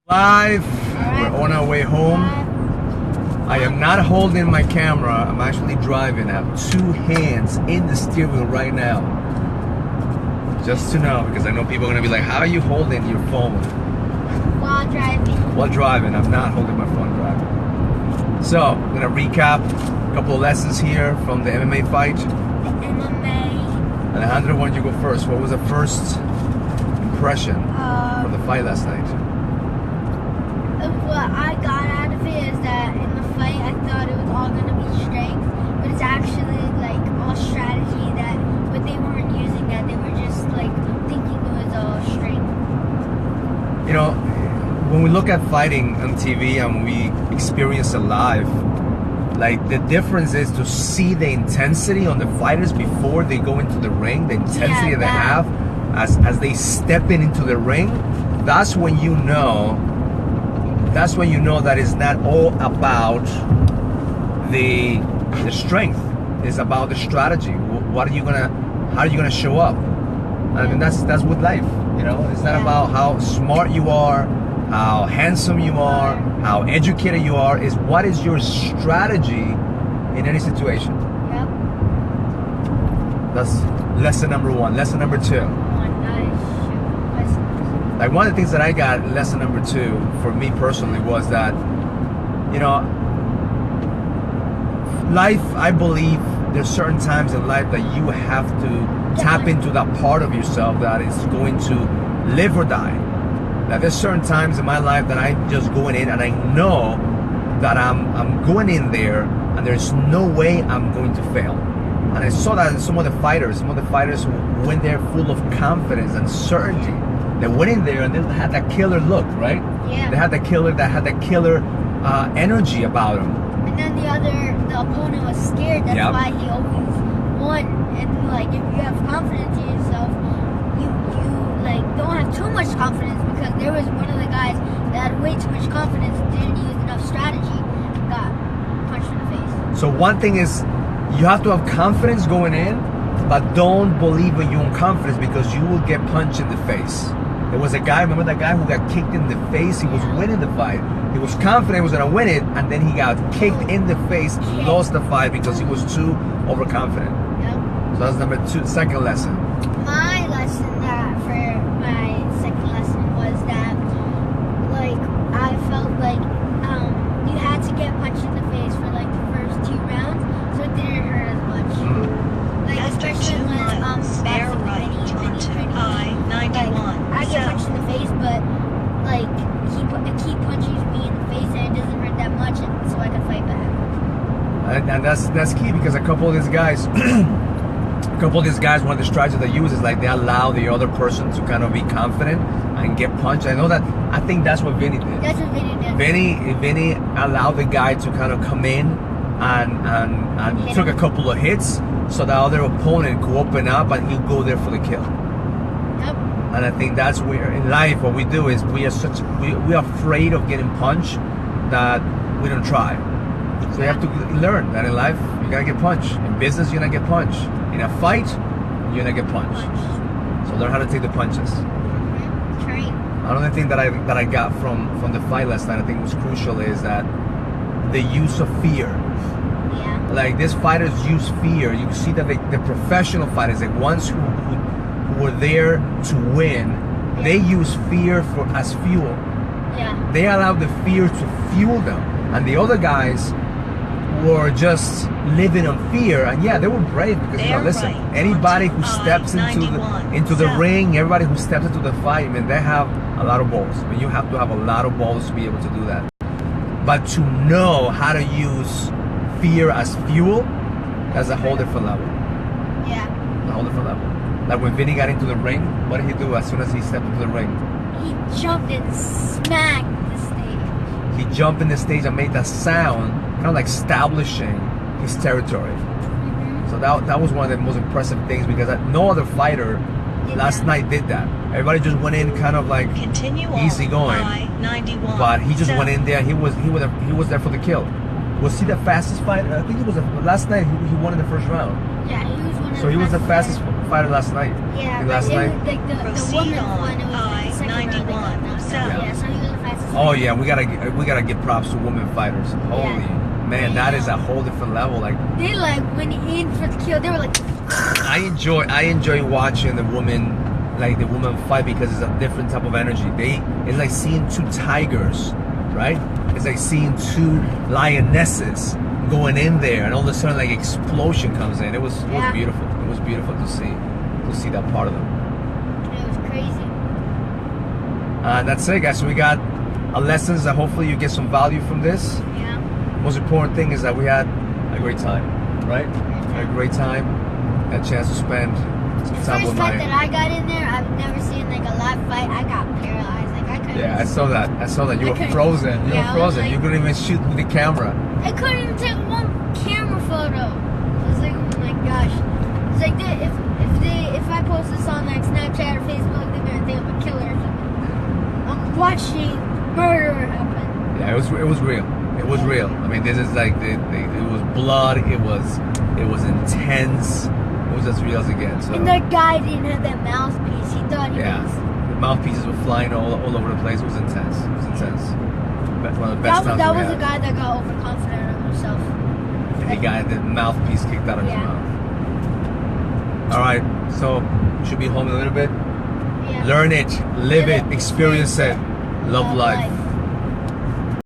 Live, we're on our way home. I am not holding my camera, I'm actually driving. I have two hands in the steering wheel right now. Just to know, because I know people are gonna be like, how are you holding your phone? While driving. While driving, I'm not holding my phone driving. So, I'm gonna recap a couple of lessons here from the MMA fight. The MMA. Alejandro, why don't you go first? What was the first impression from the fight last night? What I got out of it is that in the fight I thought it was all going to be strength, but it's actually like all strategy but they weren't using that. They were just like thinking it was all strength. You know, when we look at fighting on TV and we experience it live, like the difference is to see the intensity on the fighters before they go into the ring, the intensity they have as they step into the ring. That's when you know that it's not all about the strength. It's about the strategy. How are you gonna show up? I mean, that's with life. You know, it's not about how smart you are, how handsome you are, how educated you are. Is what is your strategy in any situation? Yep. That's lesson number one. Lesson number two. Like one of the things that I got, lesson number two, for me personally, was that, you know, life, I believe there's certain times in life that you have to tap into that part of yourself that is going to live or die. Like there's certain times in my life that I'm just going in and I know that I'm going in there and there's no way I'm going to fail. And I saw that in some of the fighters who went there full of confidence and certainty. They went in there and they had that killer look, right? Yeah. They had that killer energy about them. And then the opponent was scared. That's why he always won. And like, if you have confidence in yourself, you like don't have too much confidence, because there was one of the guys that had way too much confidence, didn't use enough strategy, got punched in the face. So one thing is, you have to have confidence going in, but don't believe in your own confidence, because you will get punched in the face. There was a guy, remember that guy who got kicked in the face? He was winning the fight. He was confident he was going to win it, and then he got kicked in the face, lost the fight because he was too overconfident. Yep. So that's number two, second lesson. My lesson for my second lesson was that, like, I felt like you had to get punched in the face for like the first 2 rounds, so it didn't hurt as much. Like, After especially 2 when miles, bear right onto I-91. I get punched in the face, but like he punches me in the face and it doesn't hurt that much, so I can fight back. And that's key, because a couple of these guys, one of the strategies they use is like they allow the other person to kind of be confident and get punched. I think that's what Vinny did. That's what Vinny did. Vinny allowed the guy to kind of come in and took a couple of hits, so the other opponent could open up and he'll go there for the kill. Yep. And I think that's where in life what we do is we are afraid of getting punched that we don't try. So you have to learn that in life you're gonna get punched. In business you're gonna get punched. In a fight you're gonna get punched. So learn how to take the punches. Train. Another thing that I got from the fight last night, I think was crucial, is that the use of fear. Yeah. Like these fighters use fear. You see that the professional fighters, the ones who were there to win, they use fear as fuel. Yeah. They allow the fear to fuel them, and the other guys were just living on fear. And they were brave, because listen, anybody who steps into the ring, everybody who steps into the fight, man, they have a lot of balls. I mean, you have to have a lot of balls to be able to do that. But to know how to use fear as fuel, that's a whole different level. Yeah. A whole different level. Like when Vinny got into the ring, what did he do as soon as he stepped into the ring? He jumped and smacked the stage. He jumped in the stage and made that sound, kind of like establishing his territory. So that was one of the most impressive things, because no other fighter last night did that. Everybody just went in kind of like easy going, but he just went in there. He was there for the kill. Was he the fastest fighter? I think it was last night. He won in the first round. Yeah, he was one of So he was the fastest fighter last night. Yeah, last night. Like the woman won, it was like the second round they got knocked out. Yeah, so he was the fastest Oh yeah, we gotta give props to women fighters. Holy man, that is a whole different level. Like they like went in for the kill. They were like. I enjoy watching the women fight because it's a different type of energy. It's like seeing two tigers, right? It's like seeing two lionesses going in there, and all of a sudden like explosion comes in. It was beautiful. It was beautiful to see that part of them. It was crazy. That's it, guys. So we got lessons that hopefully you get some value from this. Yeah. Most important thing is that we had a great time, right? A great time. A chance to spend some time with my. First fight that I got in there, I've never seen like a live fight. I got paralyzed. Like I couldn't. Yeah, I saw that. You were frozen. You were frozen. Like, you couldn't even shoot with the camera. I couldn't even take one camera photo. I was like, oh my gosh. It's like if I post this on like Snapchat or Facebook, they're gonna think I'm a killer or something. I'm watching murder happen. Yeah, it was real. It was real. I mean, this is like it was blood. It was intense. It was as real as it gets. So. And that guy didn't have that mouthpiece. He thought he was. The mouthpieces were flying all over the place. It was intense. It was intense. One of the best times that we was had. the guy that got overconfident of himself. And the mouthpiece kicked out of his mouth. All right, so should be home in a little bit. Yeah. Learn it, live it, experience it. Love life.